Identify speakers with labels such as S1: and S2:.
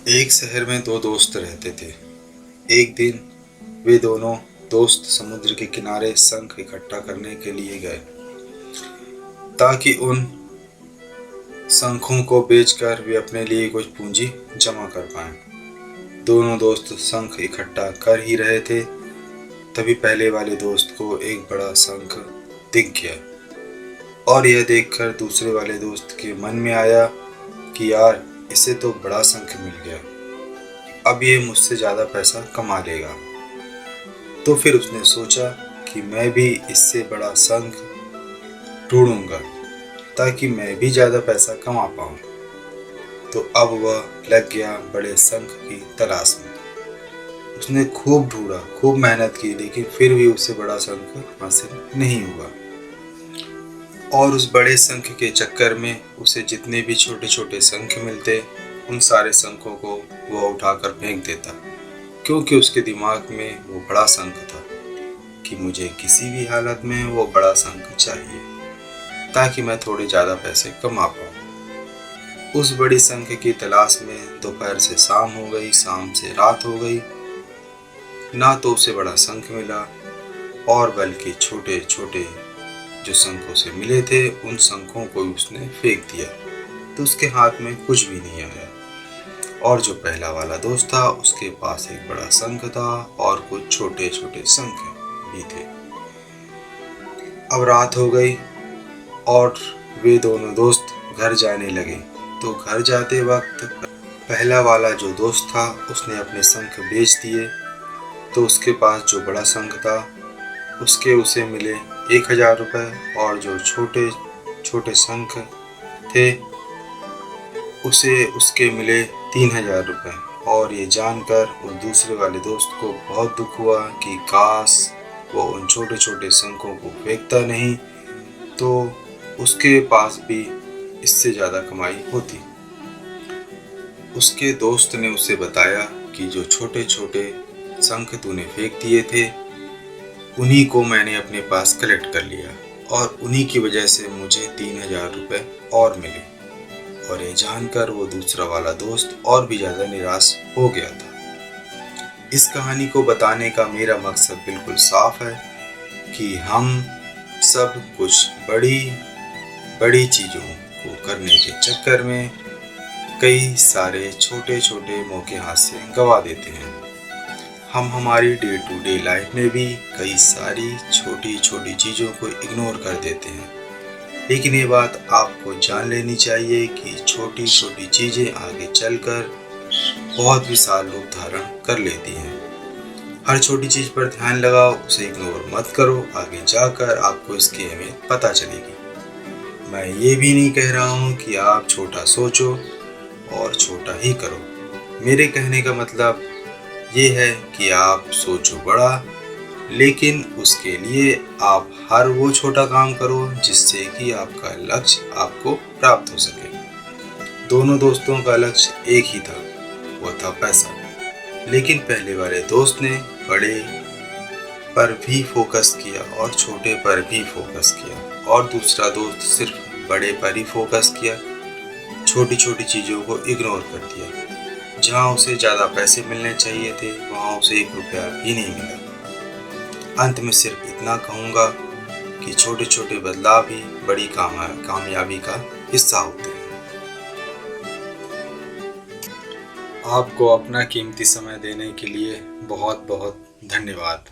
S1: एक शहर में दो दोस्त रहते थे। एक दिन वे दोनों दोस्त समुद्र के किनारे शंख इकट्ठा करने के लिए गए ताकि उन शंखों को बेचकर वे अपने लिए कुछ पूंजी जमा कर पाएं। दोनों दोस्त शंख इकट्ठा कर ही रहे थे, तभी पहले वाले दोस्त को एक बड़ा शंख दिख गया और यह देखकर दूसरे वाले दोस्त के मन में आया कि यार, इसे तो बड़ा शंख मिल गया, अब ये मुझसे ज़्यादा पैसा कमा लेगा। तो फिर उसने सोचा कि मैं भी इससे बड़ा शंख ढूंढूंगा ताकि मैं भी ज़्यादा पैसा कमा पाऊँ। तो अब वह लग गया बड़े शंख की तलाश में। उसने खूब ढूंढा, खूब मेहनत की, लेकिन फिर भी उससे बड़ा शंख हासिल नहीं हुआ। और उस बड़े शंख के चक्कर में उसे जितने भी छोटे छोटे शंख मिलते, उन सारे शंखों को वह उठाकर फेंक देता, क्योंकि उसके दिमाग में वो बड़ा शंख था कि मुझे किसी भी हालत में वो बड़ा शंख चाहिए ताकि मैं थोड़े ज़्यादा पैसे कमा पाऊँ। उस बड़ी शंख की तलाश में दोपहर से शाम हो गई, शाम से रात हो गई, ना तो उसे बड़ा शंख मिला और बल्कि छोटे छोटे जो शंखों से मिले थे, उन शंखों को उसने फेंक दिया, तो उसके हाथ में कुछ भी नहीं आया। और जो पहला वाला दोस्त था, उसके पास एक बड़ा शंख था और कुछ छोटे छोटे शंख भी थे। अब रात हो गई और वे दोनों दोस्त घर जाने लगे। तो घर जाते वक्त पहला वाला जो दोस्त था, उसने अपने शंख बेच दिए। तो उसके पास जो बड़ा शंख था, उसे मिले 1000 रुपये, और जो छोटे छोटे शंख थे उसके मिले 3000 रुपये। और ये जानकर उस दूसरे वाले दोस्त को बहुत दुख हुआ कि काश वो उन छोटे छोटे शंखों को फेंकता नहीं, तो उसके पास भी इससे ज़्यादा कमाई होती। उसके दोस्त ने उसे बताया कि जो छोटे छोटे शंख तूने फेंक दिए थे, उन्हीं को मैंने अपने पास कलेक्ट कर लिया और उन्हीं की वजह से मुझे 3000 रुपये और मिले। और ये जानकर वो दूसरा वाला दोस्त और भी ज़्यादा निराश हो गया था। इस कहानी को बताने का मेरा मकसद बिल्कुल साफ है कि हम सब कुछ बड़ी बड़ी चीज़ों को करने के चक्कर में कई सारे छोटे छोटे मौके हाथ से गंवा देते हैं। हम हमारी डे टू डे लाइफ में भी कई सारी छोटी छोटी चीज़ों को इग्नोर कर देते हैं, लेकिन ये बात आपको जान लेनी चाहिए कि छोटी छोटी चीज़ें आगे चलकर बहुत विशाल रूप धारण कर लेती हैं। हर छोटी चीज़ पर ध्यान लगाओ, उसे इग्नोर मत करो, आगे जाकर आपको इसकी अहमियत पता चलेगी। मैं ये भी नहीं कह रहा हूँ कि आप छोटा सोचो और छोटा ही करो। मेरे कहने का मतलब ये है कि आप सोचो बड़ा, लेकिन उसके लिए आप हर वो छोटा काम करो जिससे कि आपका लक्ष्य आपको प्राप्त हो सके। दोनों दोस्तों का लक्ष्य एक ही था, वो था पैसा। लेकिन पहले वाले दोस्त ने बड़े पर भी फोकस किया और छोटे पर भी फोकस किया, और दूसरा दोस्त सिर्फ बड़े पर ही फोकस किया, छोटी छोटी चीज़ों को इग्नोर कर दिया। जहाँ उसे ज़्यादा पैसे मिलने चाहिए थे, वहाँ उसे 1 रुपया भी नहीं मिला। अंत में सिर्फ इतना कहूँगा कि छोटे छोटे बदलाव ही बड़ी कामयाबी का हिस्सा होते हैं। आपको अपना कीमती समय देने के लिए बहुत बहुत धन्यवाद।